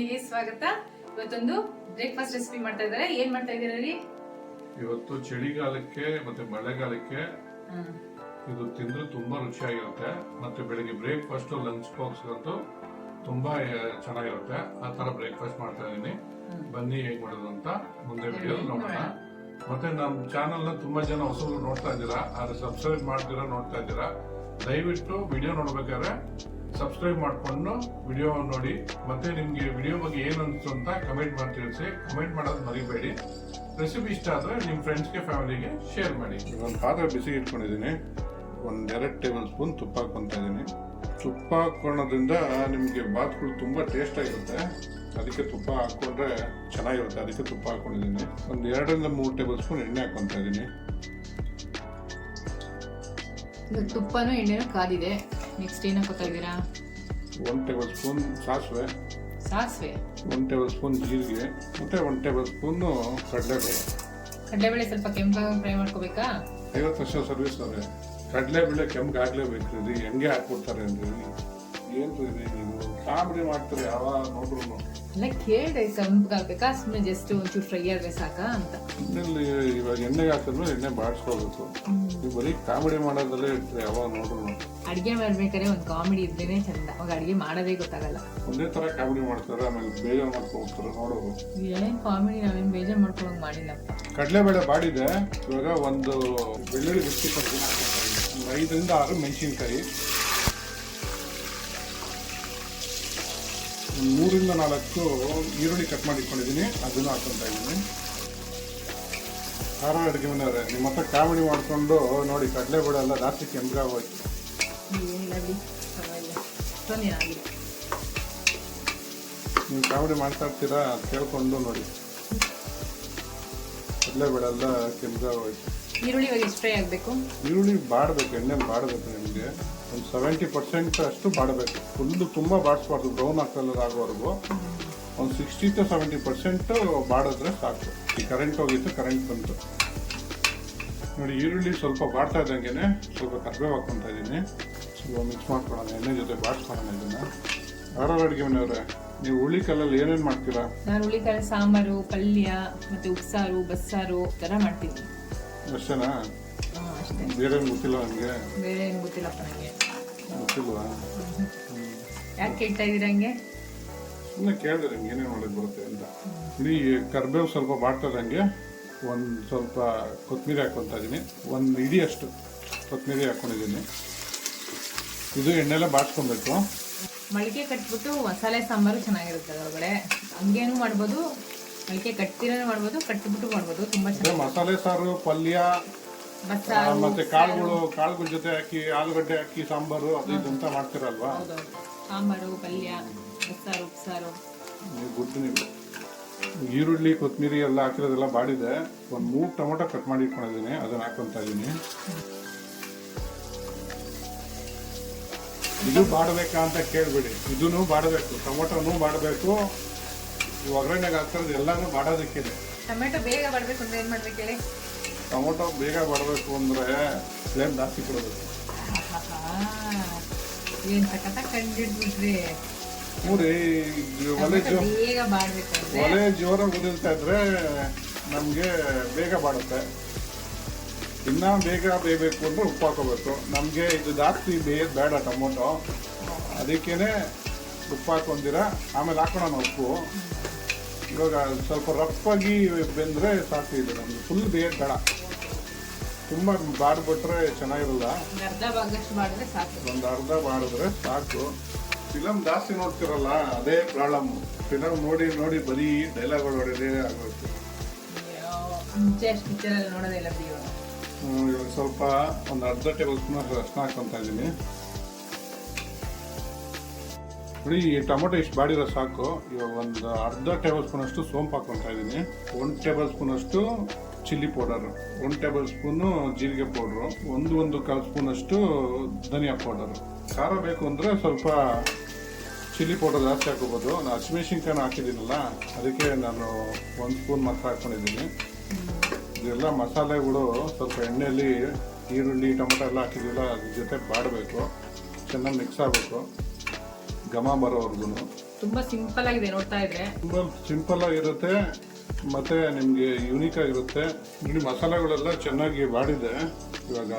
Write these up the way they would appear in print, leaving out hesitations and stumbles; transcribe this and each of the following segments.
ಕಿಚನ್ಗೆ ಸ್ವಾಗತ. ಇವತ್ತೊಂದು breakfast recipe ಮಾಡ್ತಾ ಇದ್ದಾರೆ. ಏನ್ ಮಾಡ್ತಾ ಇದ್ದೀರಾ ರೀ? ಇವತ್ತು ಚಳಿಗಾಲಕ್ಕೆ ಮತ್ತೆ ಮಳೆಗಾಲಕ್ಕೆ ಇದು ತಿಂದ್ರೆ ತುಂಬಾ ರುಚಿಯಾಗಿರುತ್ತೆ. ಮತ್ತೆ ಬೆಳಿಗ್ಗೆ ಬ್ರೇಕ್ಫಾಸ್ಟ್ ಲಂಚ್ ಬಾಕ್ಸ್ ಅಂತೂ ತುಂಬಾ ಚೆನ್ನಾಗಿರುತ್ತೆ. ಆ ತರ ಬ್ರೇಕ್ಫಾಸ್ಟ್ ಮಾಡ್ತಾ ಇದೀನಿ. ಬನ್ನಿ ಹೇಗ್ ಮಾಡೋದು ಅಂತ ಮುಂದೆ ವಿಡಿಯೋ ನೋಡೋಣ. ಮತ್ತೆ ನಮ್ಮ ಚಾನಲ್ ನ ತುಂಬಾ ಜನ ಹೊಸಬ್ರು ನೋಡ್ತಾ ಇದ್ದೀರಾ, ಆದ್ರೆ ಸಬ್ಸ್ಕ್ರೈಬ್ ಮಾಡ್ತೀರಾ ನೋಡ್ತಾ ಇದ್ದೀರಾ. ದಯವಿಟ್ಟು ವಿಡಿಯೋ ನೋಡ್ಬೇಕಾದ್ರೆ ಸಬ್ಸ್ಕ್ರೈಬ್ ಮಾಡ್ಕೊಂಡು ವಿಡಿಯೋ ನೋಡಿ. ಮತ್ತೆ ನಿಮ್ಗೆ ವಿಡಿಯೋ ಬಗ್ಗೆ ಏನು ಅನ್ಸ್ತು ಅಂತ ಕಮೆಂಟ್ ಮಾಡಿ ತಿಳಿಸಿ. ಕಮೆಂಟ್ ಮಾಡೋದು ಮರಿಬೇಡಿ. ರೆಸಿಪಿ ಇಷ್ಟ ಆದ್ರೆ ನಿಮ್ಮ ಫ್ರೆಂಡ್ಸ್ಗೆ ಫ್ಯಾಮಿಲಿಗೆ ಶೇರ್ ಮಾಡಿ. ಒಂದು ಪಾತ್ರೆ ಬಿಸಿ ಇಟ್ಕೊಂಡಿದ್ದೀನಿ. ಒಂದು 2 ಟೇಬಲ್ ಸ್ಪೂನ್ ತುಪ್ಪ ಹಾಕ್ಕೊಂತ ಇದ್ದೀನಿ. ತುಪ್ಪ ಹಾಕೋಣದ್ರಿಂದ ನಿಮಗೆ ಬಾತ್ಗಳು ತುಂಬಾ ಟೇಸ್ಟ್ ಆಗಿರುತ್ತೆ. ಅದಕ್ಕೆ ತುಪ್ಪ ಹಾಕೊಂಡ್ರೆ ಚೆನ್ನಾಗಿರುತ್ತೆ. ಅದಕ್ಕೆ ತುಪ್ಪ ಹಾಕೊಂಡಿದ್ದೀನಿ. ಒಂದು 2 ರಿಂದ 3 ಟೇಬಲ್ ಸ್ಪೂನ್ ಎಣ್ಣೆ ಹಾಕೊಂತ ಇದ್ದೀನಿ. ತುಪ್ಪನೂ ಎಣ್ಣೆನೂ ಕಾದಿದೆ. ನೆಕ್ಸ್ಟ್ ಏನ್ ಹಾಕೋತಾ ಇದ್ದೀರಾ? 1 ಟೇಬಲ್ ಸ್ಪೂನ್ ಸಾಸಿವೆ, 1 ಟೇಬಲ್ ಸ್ಪೂನ್ ಜೀರಿಗೆ, ಮತ್ತೆ 1 ಟೇಬಲ್ ಸ್ಪೂನ್ ಕಡಲೆಬೇಳೆ ಸ್ವಲ್ಪ ಕೆಂಪಾಗಿ ಫ್ರೈ ಮಾಡ್ಕೋಬೇಕಾ? 50% ಸರ್ವಿಸ್ ಅವ್ರೆ. ಕಡಲೆಬೇಳೆ ಕೆಂಪಾಗ್ಲೇಬೇಕು ರೀ. ಹೆಂಗೆ ಹಾಕ್ಬಿಡ್ತಾರೆ ಅಂದ್ರೆ ಏನ್ರಿ ನೀವು ಕಾಮಿಡಿ ಮಾಡ್ತಾರೆ ಯಾವಾಗ ನೋಡ್ರು. ಅಲ್ಲ ಕೇಳಿ ಕೆಂಪಾಗ್ಬೇಕಾ, ಸುಮ್ಮನೆ ಜಸ್ಟ್ ಒಂಚೂರು ಫ್ರೈ ಆದ್ರೆ ಸಾಕಾ ಅಂತ. ಇವಾಗ ಎಣ್ಣೆಗೆ ಹಾಕಿದ್ಮೇಲೆ ಎಣ್ಣೆ ಬಾಡಿಸ್ಕೋಬೇಕು. ನೀವು ಬರೀ ಕಾಮಿಡಿ ಮಾಡೋದ್ರಲ್ಲೇ ಇರ್ತೀರಿ ಯಾವಾಗ ನೋಡ್ರು. ಅಡಿಗೆ ಮಾಡ್ಬೇಕಾದ್ರೆ ಒಂದು ಕಾಮಿಡಿ ಇದ್ರೇನೆ ಚಂದ. ಅವಾಗ ಅಡಿಗೆ ಮಾಡೋದೇ ಗೊತ್ತಾಗಲ್ಲ. ಒಂದೇ ತರ ಕಾಮಿಡಿ ಮಾಡ್ತಾರೆ, ಆಮೇಲೆ ಬೇಜಾರು ಮಾಡ್ಕೊಳ್ತಾರೆ ನೋಡೋರು. ಏನ್ ಕಾಮಿಡಿ ನಾವೇನ್ ಬೇಜಾರು ಮಾಡ್ಕೊಳಂಗ್ ಮಾಡಿಲ್ಲಪ್ಪ. ಕಡಲೆಬೇಳೆ ಬಾಡಿದೆ. ಇವಾಗ ಒಂದು ಬೆಳ್ಳುಳ್ಳಿ ಬಿಸ್ಕಿಟ್ ಹಾಕ್ತಾರೆ. 5 ರಿಂದ 6 ಮೆಣಸಿನ್ಕಾಯಿ, 3 ರಿಂದ 4 ಈರುಳ್ಳಿ ಕಟ್ ಮಾಡಿ ಇಟ್ಕೊಂಡಿದ್ದೀನಿ. ಅದನ್ನು ಹಾಕೊಂತ ಇದ್ದೀನಿ. ಖಾರ ಅಡುಗೆ ಮನೆಯವ್ರೆ, ನಿಮ್ಮ ಹತ್ರ ಕಾಮಿಡಿ ಮಾಡಿಕೊಂಡು ನೋಡಿ ಕಡಲೆಬೇಳೆ ಎಲ್ಲ ಜಾಸ್ತಿ ಕೆಂಪಾಗೋಯ್ತು. ನೀವು ಕಾಮಿಡಿ ಮಾಡ್ತಾ ಇರ್ತೀರಾ, ಕೇಳ್ಕೊಂಡು ನೋಡಿ. ಕಡಲೆಬೇಳೆ ಎಲ್ಲ ಕೆಂಪಾಗೋಯ್ತು. ಈರುಳ್ಳಿ ಇವಾಗ ಎಷ್ಟು ಫ್ರೈ ಆಗಬೇಕು? ಈರುಳ್ಳಿ ಬಾಡಬೇಕು, ಎಣ್ಣೆಲಿ ಬಾಡಬೇಕು. ನಿಮಗೆ ಒಂದು 70% ಅಷ್ಟು ಬಾಡಬೇಕು. ಫುಲ್ಲು ತುಂಬ ಬಾಡಿಸ್ಬಾರ್ದು, ಬ್ರೌನ್ ಕಲರ್ ಆಗೋವರೆಗೂ. ಒಂದು 60 to 70% ಬಾಡಿದ್ರೆ ಸಾಕು. ಈ ಕರೆಂಟ್ ಹೋಗಿತ್ತು, ಕರೆಂಟ್ ಬಂತು ನೋಡಿ. ಈರುಳ್ಳಿ ಸ್ವಲ್ಪ ಬಾಡ್ತಾ ಇದ್ದಂಗೆ ಸ್ವಲ್ಪ ಕರಿಬೇವು ಹಾಕ್ಕೊತಾ ಇದ್ದೀನಿ. ಸ್ವಲ್ಪ ಮಿಕ್ಸ್ ಮಾಡ್ಕೊಳ್ಳೋಣ, ಎಣ್ಣೆ ಜೊತೆ ಬಾಡಿಸ್ಕೊಳ್ಳೋಣ ಇದನ್ನ. ಯಾರು ಅಡುಗೆ ಮನೆಯವ್ರೆ, ನೀವು ಹುಳಿಕಾಲಲ್ಲಿ ಏನೇನು ಮಾಡ್ತೀರಾ? ನಾನು ಹುಳಿಕಾಲ ಸಾಂಬಾರು, ಪಲ್ಯ, ಮತ್ತೆ ಉಪ್ಸಾರು, ಬಸ್ಸಾರು ಥರ ಮಾಡ್ತೀನಿ. ಅಷ್ಟೇನಾ? ಅಷ್ಟೇ, ಬೇರೆ ಏನು ಗೊತ್ತಿಲ್ಲ ನನಗೆ. ಬೇರೆ ಏನು ಗೊತ್ತಿಲ್ಲಪ್ಪ ನನಗೆ. ಗೊತ್ತಿಲ್ವಾ? ಯಾಕೆ ಕೇಳ್ತಾ ಇದ್ದೀರಾ ಹಂಗೆ? ಸುಮ್ಮನೆ ಕೇಳಿದ್ರೆ ಏನೇನು ಮಾಡೋದು ಬರುತ್ತೆ ಅಂತ. ಈ ಕರಿಬೇವು ಸ್ವಲ್ಪ ಬಾಡ್ತದಂಗೆ ಒಂದು ಸ್ವಲ್ಪ ಕೊತ್ತಂಬರಿ ಹಾಕ್ಕೊತಾ ಇದ್ದೀನಿ. ಒಂದು ಇಡಿಯಷ್ಟು ಕೊತ್ತಂಬರಿ ಹಾಕ್ಕೊಂಡಿದ್ದೀನಿ. ಇದು ಎಣ್ಣೆಲ್ಲ ಬಾಡ್ಸ್ಕೊಬೇಕು. ಮೊಳಕೆ ಕಟ್ಬಿಟ್ಟು ಮಸಾಲೆ ಸಾಂಬಾರು ಚೆನ್ನಾಗಿರುತ್ತೆ ಒಳಗಡೆ. ಹಂಗೇನು ಮಾಡ್ಬೋದು, ಮೊಳಕೆ ಕಟ್ತಿರೋನು ಮಾಡ್ಬೋದು, ಕಟ್ಬಿಟ್ಟು ಮಾಡ್ಬೋದು. ತುಂಬಾ ಚೆನ್ನಾಗಿ ಮಸಾಲೆ ಸಾರು, ಪಲ್ಯ, ಮತ್ತೆ ಕಾಳುಗಳ ಜೊತೆ ಹಾಕಿ ಆಲೂಗಡ್ಡೆ ಹಾಕಿ ಸಾಂಬಾರು ಅದು ಇದು ಅಂತ ಮಾಡ್ತೀರಲ್ವಾ? ಸಾಂಬಾರು, ಪಲ್ಯ, ಬಸ್ಸಾರು, ಉಪ್ಸಾರು. ನೀವು ಈರುಳ್ಳಿ ಕೊತ್ತಂಬರಿ ಎಲ್ಲ ಹಾಕಿರೋದೆಲ್ಲ ಬಾಡಿದೆ. ಒಂದು 3 ಟೊಮೊಟೊ ಕಟ್ ಮಾಡಿ ಇಟ್ಕೊಂಡಿದ್ದೀನಿ, ಅದನ್ನ ಹಾಕೊಂತ ಇದ್ದೀನಿ. ಇದು ಬಾಡಬೇಕಾ ಅಂತ ಕೇಳ್ಬೇಡಿ, ಇದೂ ಬಾಡಬೇಕು, ಟೊಮೊಟೊನೂ ಬಾಡಬೇಕು. ಒಗ್ಗರಣೆಗೆ ಹಾಕ್ತಾರೆ ಎಲ್ಲಾನು ಬಾಡೋದಕ್ಕಿದೆ. ಟೊಮೆಟೊ ಬೇಗ ಬಾಡಬೇಕು ಅಂದ್ರೆ ಏನ್ ಮಾಡ್ಬೇಕು ಹೇಳಿ? ಟೊಮೊಟೊ ಬೇಗ ಬಾಡಬೇಕು ಅಂದ್ರೆ ಫ್ಲೇಮ್ ಜಾಸ್ತಿ ಕೊಡಬೇಕು. ಏನ್ ಸಖತ್ತ ಕಂಡಿಡ್ಬಿಟ್ರಿ. ಒಲೆ ಜೋರಾಗಿ ಉದಿಲ್ತಾ ಇದ್ರೆ ನಮ್ಗೆ ಬೇಗ ಬಾಡುತ್ತೆ. ಇನ್ನ ಬೇಗ ಬೇಯಬೇಕು ಅಂದ್ರೆ ಉಪ್ಪು ಹಾಕೋಬೇಕು. ನಮ್ಗೆ ಇದು ಜಾಸ್ತಿ ಬೇಯೋದು ಬೇಡ ಟೊಮೊಟೊ, ಅದಕ್ಕೇನೆ ಉಪ್ಪು ಹಾಕೊಂಡಿರ. ಆಮೇಲೆ ಹಾಕೋಣ ಉಪ್ಪು. ಇವಾಗ ಸ್ವಲ್ಪ ರಫಾಗಿ ಬೆಂದ್ರೆ ಸಾಕು. ಇದು ನಮ್ಗೆ ಫುಲ್ ಬೇಯೋದು ಬೇಡ, ತುಂಬಾ ಬಾಡ್ಬಿಟ್ರೆ ಚೆನ್ನಾಗಿರಲ್ಲ. ಒಂದು ಅರ್ಧ ಬಾಡಿದ್ರೆ ಸಾಕು. ಫಿಲಮ್ ಜಾಸ್ತಿ ನೋಡ್ತಿರಲ್ಲ, ಅದೇ ಪ್ರಾಬ್ಲಮ್. ಫಿಲಮ್ ನೋಡಿ ನೋಡಿ ಬರೀ ಡೈಲಾಗ್ಗಳು ಹೊಡೆದೇ ಆಗೋಯ್ತು. ಇವಾಗ ಸ್ವಲ್ಪ ಒಂದು ಅರ್ಧ ಟೇಬಲ್ ಸ್ಪೂನ್ ಅರ್ಶಿನ ಹಾಕೊಂತ ಇದ್ದೀನಿ. ನೋಡಿ ಈ ಟೊಮೊಟೊ ಇಷ್ಟು ಬಾಡಿರೋ ಸಾಕು. ಇವಾಗ ಒಂದು ಅರ್ಧ ಟೇಬಲ್ ಸ್ಪೂನ್ ಅಷ್ಟು ಸೋಂಪು ಹಾಕೊಂತ ಇದ್ದೀನಿ. 1 ಟೇಬಲ್ ಸ್ಪೂನ್ ಅಷ್ಟು ಚಿಲ್ಲಿ ಪೌಡರ್, 1 ಟೇಬಲ್ ಸ್ಪೂನು ಜೀರಿಗೆ ಪೌಡ್ರು, 1 ಸ್ಪೂನ್ ಅಷ್ಟು ಧನಿಯಾ ಪೌಡರ್. ಖಾರ ಬೇಕು ಅಂದರೆ ಸ್ವಲ್ಪ ಚಿಲ್ಲಿ ಪೌಡರ್ ಜಾಸ್ತಿ ಹಾಕೋಬೋದು. ನಾನು ಹಸಿಮೆಣಸಿನ್ಕಾಯಿ ಹಾಕಿದ್ದೀನಲ್ಲ, ಅದಕ್ಕೆ ನಾನು 1 ಸ್ಪೂನ್ ಮಾತ್ರ ಹಾಕ್ಕೊಂಡಿದ್ದೀನಿ. ಇದೆಲ್ಲ ಮಸಾಲೆಗಳು ಸ್ವಲ್ಪ ಎಣ್ಣೆಯಲ್ಲಿ ಈರುಳ್ಳಿ ಟೊಮೊಟೊ ಎಲ್ಲ ಹಾಕಿದ್ದೀವಲ್ಲ, ಅದ್ರ ಜೊತೆ ಬಾಡಬೇಕು, ಚೆನ್ನಾಗಿ ಮಿಕ್ಸ್ ಆಗಬೇಕು. ಘಮ ಬರೋವರೆಗೂ. ತುಂಬಾ ಸಿಂಪಲ್ ಆಗಿದೆ ನೋಡ್ತಾ ಇದ್ರೆ. ತುಂಬ ಸಿಂಪಲ್ ಆಗಿರುತ್ತೆ ಮತ್ತೆ ನಿಮಗೆ ಯೂನಿಕ್ ಆಗಿರುತ್ತೆ. ನೋಡಿ ಮಸಾಲೆಗಳೆಲ್ಲ ಚೆನ್ನಾಗಿ ಬಾಡಿದೆ. ಇವಾಗ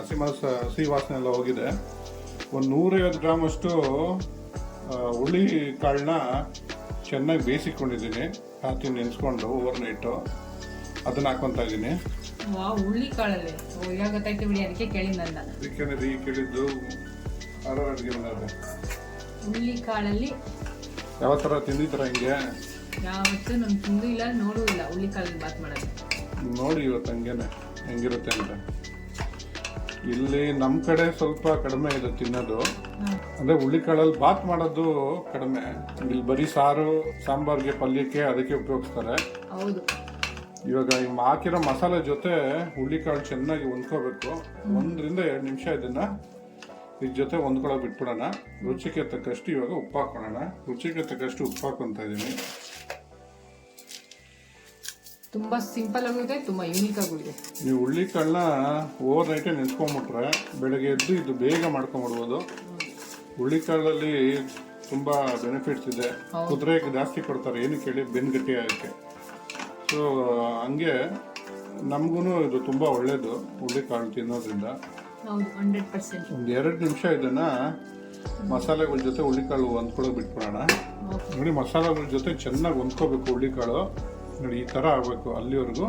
ಹಸಿ ವಾಸನೆ ಎಲ್ಲ ಹೋಗಿದೆ. ಒಂದು 150 ಗ್ರಾಮ್ ಅಷ್ಟು ಹುಳಿ ಕಾಳನ್ನ ಚೆನ್ನಾಗಿ ಬೇಯಿಸಿಕೊಂಡಿದ್ದೀನಿ. ರಾತ್ರಿ ನೆನೆಸ್ಕೊಂಡು ಓವರ್ನೈಟು ಅದನ್ನ ಹಾಕೊತಾ ಇದ್ದೀನಿ. ಹುಳಿ ಕಾಳಲ್ಲಿ ಇವಾಗ ಗೊತ್ತಾಯ್ತು ಬಿಡಿ, ಅದಕ್ಕೆ ಕೇಳಿದ ನನ್ನ. ಅದಕ್ಕೆ ರೀ ಕೇಳಿದ್ದು ಅಡುಗೆ ಮನೆಯವ್ರೆ. ಹುಳಿ ಕಾಳಲ್ಲಿ ಯಾವ ಥರ ತಿಂದಿದ್ದೀರ ಹಿಂಗೆ? ಯಾವತ್ತೂ ನಾನು ತಿಂದು ಇಲ್ಲ, ನೋಡೂ ಇಲ್ಲ ಹುಳಿ ಕಾಳಲ್ಲಿ ಬಾತ್ ಮಾಡೋದು. ನೋಡಿ ಇವತ್ತು ಹಂಗೇನೆ ಹೆಂಗಿರುತ್ತೆ ಅಂತ. ಇಲ್ಲಿ ನಮ್ಮ ಕಡೆ ಸ್ವಲ್ಪ ಕಡಿಮೆ ಇದೆ ತಿನ್ನೋದು. ಅಂದ್ರೆ ಹುಳ್ಳಿಕಾಳಲ್ಲಿ ಬಾತ್ ಮಾಡೋದು ಕಡಿಮೆ. ಇಲ್ಲಿ ಬರೀ ಸಾರು ಸಾಂಬಾರ್ಗೆ ಪಲ್ಯಕ್ಕೆ ಅದಕ್ಕೆ ಉಪಯೋಗಿಸ್ತಾರೆ. ಹೌದು. ಇವಾಗ ಹಾಕಿರೋ ಮಸಾಲೆ ಜೊತೆ ಹುಳ್ಳಿಕಾಳು ಚೆನ್ನಾಗಿ ಹೊಂದ್ಕೋಬೇಕು. 1 ರಿಂದ 2 ನಿಮಿಷ ಇದನ್ನ ಇದ್ರ ಜೊತೆ ಹೊಂದ್ಕೊಳ್ಳೋ ಬಿಟ್ಬಿಡೋಣ. ರುಚಿಗೆ ತಕ್ಕಷ್ಟು ಇವಾಗ ಉಪ್ಪು ಹಾಕೋಣ. ರುಚಿಗೆ ತಕ್ಕಷ್ಟು ಉಪ್ಪು ಹಾಕೊಂತ ಇದೀನಿ. ತುಂಬಾ ಸಿಂಪಲ್ ಆಗಿದೆ, ತುಂಬಾ ಯೂನಿಕ್ ಆಗಿದೆ. ನೀವು ಹುಳ್ಳಿಕಾಳನ್ನ ಓವರ್ ನೈಟೇ ನೆನೆಸ್ಕೊಂಡ್ಬಿಟ್ರೆ ಬೆಳಗ್ಗೆ ಎದ್ದು ಇದು ಬೇಗ ಮಾಡ್ಕೊಂಡ್ಬಿಡ್ಬೋದು. ಹುಳ್ಳಿಕಾಳಲ್ಲಿ ತುಂಬಾ ಬೆನಿಫಿಟ್ಸ್ ಇದೆ. ಕುದುರೆಗೆ ಜಾಸ್ತಿ ಕೊಡ್ತಾರೆ, ಏನಕ್ಕೆ ಹೇಳಿ ಬೆನ್ನು ಗಟ್ಟಿ ಆಗುತ್ತೆ. ಸೊ ಹಂಗೆ ನಮಗೂ ಇದು ತುಂಬಾ ಒಳ್ಳೇದು ಹುಳ್ಳಿಕಾಳು ತಿನ್ನೋದ್ರಿಂದ. ಹೌದು, 100%. ಒಂದು 2 ನಿಮಿಷ ಇದನ್ನ ಮಸಾಲೆಗಳ ಜೊತೆ ಹುಳ್ಳಿಕಾಳು ಹೊಂದ್ಕೊಳ್ಳೋಕೆ ಬಿಟ್ಬಿಡೋಣ. ನೋಡಿ ಮಸಾಲೆಗಳ ಜೊತೆ ಚೆನ್ನಾಗಿ ಹೊಂದ್ಕೋಬೇಕು ಹುಳ್ಳಿಕಾಳು. ನೋಡಿ ಈ ಥರ ಆಗಬೇಕು. ಅಲ್ಲಿವರೆಗೂ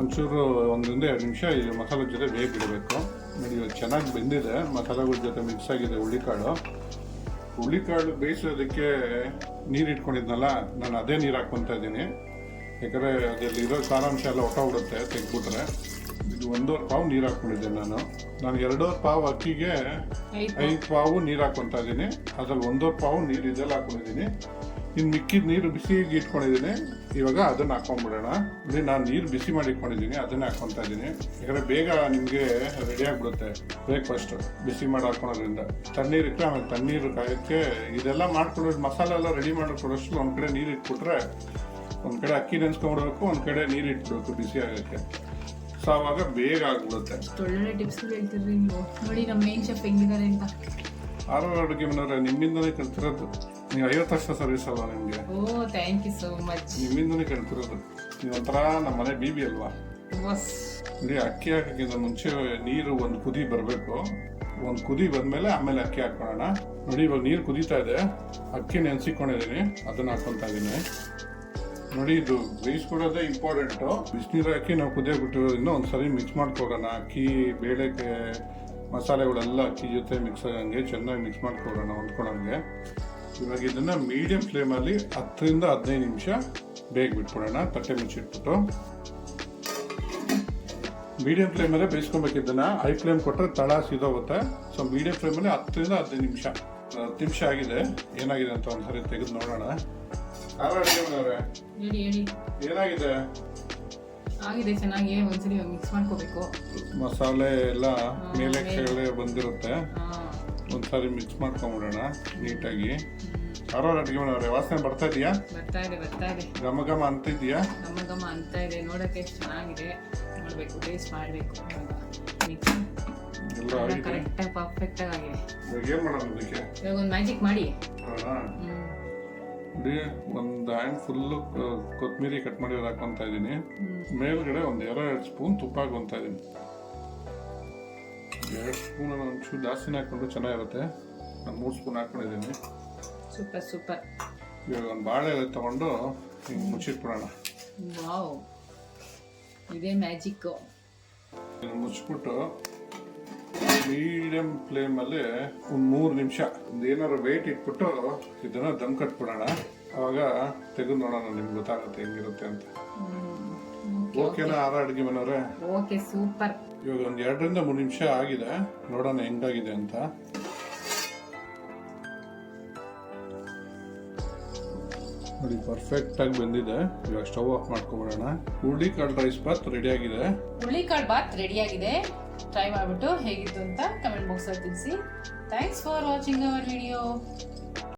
ಒಂಚೂರು 1 ರಿಂದ 2 ನಿಮಿಷ ಈ ಮಸಾಲೆ ಜೊತೆ ಬೇಗ ಬಿಡಬೇಕು. ನೋಡಿ ಇವಾಗ ಚೆನ್ನಾಗಿ ಬೆಂದಿದೆ, ಮಸಾಲೆಗಳ ಜೊತೆ ಮಿಕ್ಸ್ ಆಗಿದೆ ಹುಳ್ಳಿಕಾಳು. ಹುಳ್ಳಿಕಾಳು ಬೇಯಿಸೋದಕ್ಕೆ ನೀರು ಇಟ್ಕೊಂಡಿದ್ನಲ್ಲ, ನಾನು ಅದೇ ನೀರು ಹಾಕ್ಕೊತಾ ಇದ್ದೀನಿ. ಯಾಕಂದರೆ ಅದರಲ್ಲಿರೋ ಸಾರಾಂಶ ಎಲ್ಲ ಹೊಟ್ಟೋಗ್ಬಿಡುತ್ತೆ ತೆಗೆದ್ಬಿಟ್ರೆ. ಇದು 1.5 ಪಾವು ನೀರು ಹಾಕ್ಕೊಂಡಿದ್ದೇನೆ ನಾನು 2.5 ಪಾವು ಅಕ್ಕಿಗೆ 5 ಪಾವು ನೀರು ಹಾಕ್ಕೊತಾ ಇದ್ದೀನಿ. ಅದ್ರಲ್ಲಿ 1.5 ಪಾವು ನೀರು ಇದೆಲ್ಲ ಹಾಕ್ಕೊಂಡಿದ್ದೀನಿ. ಇನ್ನು ಮಿಕ್ಕಿದ ನೀರು ಬಿಸಿಗೆ ಇಟ್ಕೊಂಡಿದ್ದೀನಿ. ಇವಾಗ ಅದನ್ನ ಹಾಕೊಂಡ್ಬಿಡೋಣ. ಇಲ್ಲಿ ನಾನು ನೀರು ಬಿಸಿ ಮಾಡಿ ಇಟ್ಕೊಂಡಿದ್ದೀನಿ, ಅದನ್ನ ಹಾಕೊತಾ ಇದ್ದೀನಿ. ಯಾಕಂದರೆ ಬೇಗ ನಿಮಗೆ ರೆಡಿ ಆಗಿಬಿಡುತ್ತೆ ಬ್ರೇಕ್ಫಾಸ್ಟ್ ಬಿಸಿ ಮಾಡಿ ಹಾಕೊಳೋದ್ರಿಂದ. ತಣ್ಣೀರು ಇಟ್ಟರೆ ಆಮೇಲೆ ತಣ್ಣೀರು ಕಾಯೋಕ್ಕೆ ಇದೆಲ್ಲ ಮಾಡ್ಕೊಳ್ಳೋದು, ಮಸಾಲೆ ಎಲ್ಲ ರೆಡಿ ಮಾಡಿಕೊಡೋಷ್ಟು ಒಂದು ಕಡೆ ನೀರು ಇಟ್ಬಿಟ್ರೆ, ಒಂದು ಕಡೆ ಅಕ್ಕಿ ನೆನೆಸ್ಕೊಂಡ್ಬಿಡ್ಬೇಕು, ಒಂದು ಕಡೆ ನೀರು ಇಟ್ಬಿಡ್ಬೇಕು ಬಿಸಿ ಆಗೋಕ್ಕೆ. ಸೊ ಆವಾಗ ಬೇಗ ಆಗ್ಬಿಡುತ್ತೆ. ಒಳ್ಳೆ ಟಿಪ್ಸ್ ಹೇಳ್ತಿರ್ರಿ ನೀವು. ನೋಡಿ ನಮ್ಮ ಮೇನ್ ಶೆಫ್ ಹೆಂಗಿದ್ದಾರೆ ಅಂತ. ಅಡುಗೆ ಮನೆಯವ್ರೆ, ನಿಮ್ಮಿಂದನೇ ಕಲ್ತಿರೋದು. ನೀವು 50 ವರ್ಷ ಸರ್ವಿಸ್ ಅಲ್ವಾ ನಿಮಗೆ? ಓ ಥ್ಯಾಂಕ್ ಯು ಸೋ ಮಚ್. ನಿಮ್ಮಿಂದನೇ ಕಲ್ತಿರೋದು. ನೀವು ಒಂಥರ ನಮ್ಮ ಮನೆ ಬೀಬಿ ಅಲ್ವಾ? ನೋಡಿ ಅಕ್ಕಿ ಹಾಕೋಕ್ಕಿಂತ ಮುಂಚೆ ನೀರು ಒಂದು ಕುದಿ ಬರಬೇಕು. ಒಂದು ಕುದಿ ಬಂದಮೇಲೆ ಆಮೇಲೆ ಅಕ್ಕಿ ಹಾಕೋಣ. ನೋಡಿ ಇವಾಗ ನೀರು ಕುದೀತಾ ಇದೆ, ಅಕ್ಕಿ ನೆನೆಸಿಕೊಂಡಿದ್ದೀನಿ, ಅದನ್ನ ಹಾಕೊತಾ ಇದ್ದೀನಿ. ನೋಡಿ ಇದು ಬೇಯಿಸ್ಕೊಡೋದೇ ಇಂಪಾರ್ಟೆಂಟು. ಬಿಸಿನೀರು ಹಾಕಿ ನಾವು ಕುದಿಯೋಕೆ ಬಿಟ್ಟಿರೋದ್ರಿಂದ ಒಂದ್ಸರಿ ಮಿಕ್ಸ್ ಮಾಡ್ಕೊಡೋಣ. ಅಕ್ಕಿ ಬೇಳೆಗೆ ಮಸಾಲೆಗಳೆಲ್ಲ ಅಕ್ಕಿ ಜೊತೆ ಮಿಕ್ಸ್ ಆಗಂಗೆ ಚೆನ್ನಾಗಿ ಮಿಕ್ಸ್ ಮಾಡ್ಕೊಡೋಣ ಹೊಂದ್ಕೊಳಂಗೆ. ಇವಾಗ ಇದನ್ನ ಮೀಡಿಯಂ ಫ್ಲೇಮಲ್ಲಿ 10 ರಿಂದ 15 ನಿಮಿಷ ಬೇಗ ಬಿಟ್ಬಿಡೋಣ. ತಟ್ಟೆ ಮುಚ್ಚಿಟ್ಬಿಟ್ಟು ಮೀಡಿಯಂ ಫ್ಲೇಮಲ್ಲೇ ಬೇಯಿಸ್ಕೊಬೇಕಿದ್ದನ್ನ. ಹೈ ಫ್ಲೇಮ್ ಕೊಟ್ಟರೆ ತಳ ಸಿದೋಗುತ್ತೆ. ಸೊ ಮೀಡಿಯಂ ಫ್ಲೇಮಲ್ಲಿ 10 ರಿಂದ 15 ನಿಮಿಷ. 10 ನಿಮಿಷ ಆಗಿದೆ. ಏನಾಗಿದೆ ಅಂತ ಒಂದ್ಸರಿ ತೆಗೆದು ನೋಡೋಣ. ಏನಾಗಿದೆ? ಆಗಿದೆ ಚೆನ್ನಾಗಿ. ಒಂದ್ಸರಿ ಮಿಕ್ಸ್ ಮಾಡ್ಕೋಬೇಕು. ಮಸಾಲೆ ಎಲ್ಲ ಮೇಲೆ ಕೆಳಗೆ ಬಂದಿರುತ್ತೆ. ಒಂದ್ಸಾರಿ ಮಿಕ್ಸ್ ಮಾಡ್ಕೊಂಡ್ಬಿಡೋಣ ನೀಟಾಗಿ. ಅಡುಗೆ ಮಾಡೋರೆ ವಾಸನೆ ಬರ್ತಾ ಇದೆಯಾ? ಬರ್ತಾ ಇದೆ. ಘಮ ಘಮ ಅಂತ ಇದೆಯಾ? ಘಮ ಘಮ ಅಂತ ಇದೆ. ನೋಡಕ್ಕೆ ಚೆನ್ನಾಗಿದೆ. ನೋಡ್ಬೇಕು, ಟೇಸ್ಟ್ ಮಾಡಬೇಕು. ಎಲ್ಲ ಕರೆಕ್ಟ್ ಆಗಿ ಪರ್ಫೆಕ್ಟ್ ಆಗಿದೆ. ಏನ್ ಮಾಡೋಣ ಅದಕ್ಕೆ? ಇವಾಗ ಒಂದು ಮ್ಯಾಜಿಕ್ ಮಾಡಿ. ಒಂದು ಹ್ಯಾಂಡ್ ಫುಲ್ಲು ಕೊತ್ತಂಬರಿ ಕಟ್ ಮಾಡಿ ಹಾಕೊಂತ ಇದ್ದೀನಿ. ಮೇಲ್ಗಡೆ 1-2 ಸ್ಪೂನ್ ತುಪ್ಪ ಹಾಕೊಂತ ಇದ್ದೀನಿ. 2 ಸ್ಪೂನ್ ಒಂಚೂರು ಜಾಸ್ತಿನೇ ಹಾಕೊಂಡ್ರೆ ಚೆನ್ನಾಗಿರುತ್ತೆ. ನಾನು 3 ಸ್ಪೂನ್ ಹಾಕೊಂಡಿದ್ದೀನಿ. ಸೂಪರ್. ಇವಾಗ ಒಂದು ಬಾಳೆ ಎಲೆ ತಗೊಂಡು ಹಿಂಗೆ ಮುಚ್ಚಿಟ್ಬಿಡೋಣ. ವಾವ್, ಇದೇ ಮ್ಯಾಜಿಕ್. ಮುಚ್ಚಿಬಿಟ್ಟು ಮೀಡಿಯಂ ಫ್ಲೇಮಲ್ಲಿ ಒಂದು 3 ನಿಮಿಷ ಏನಾದ್ರು ವೇಟ್ ಇಟ್ಬಿಟ್ಟು ಇದನ್ನ ದಮ್ ಕಟ್ಬಿಡೋಣ. ಅವಾಗ ತೆಗೆದು ನೋಡೋಣ, ನಿಮ್ಗೆ ಗೊತ್ತಾಗುತ್ತೆ ಹೆಂಗಿರುತ್ತೆ ಅಂತ. ಓಕೆನಾ ಅಡುಗೆ ಮನೆಯವ್ರೆ? Okay, super. ಇವಾಗ ಒಂದು 2 ರಿಂದ 3 ನಿಮಿಷ ಆಗಿದೆ. ನೋಡೋಣ ಹೆಂಗಾಗಿದೆ ಅಂತ. ನೋಡಿ ಪರ್ಫೆಕ್ಟ್ ಆಗಿ ಬಂದಿದೆ. ಇವಾಗ ಸ್ಟವ್ ಆಫ್ ಮಾಡ್ಕೊಂಡ್ಬಿಡೋಣ. ಹುಳ್ಳಿಕಾಳು ರೈಸ್ ಬಾತ್ ರೆಡಿ ಆಗಿದೆ. ಹುಳ್ಳಿಕಾಳು ಬಾತ್ ರೆಡಿ ಆಗಿದೆ. ಟ್ರೈ ಮಾಡಿಬಿಟ್ಟು ಹೇಗಿತ್ತು ಅಂತ ಕಮೆಂಟ್ ಬಾಕ್ಸ್ ಅಲ್ಲಿ ತಿಳಿಸಿ. Thanks for watching our video.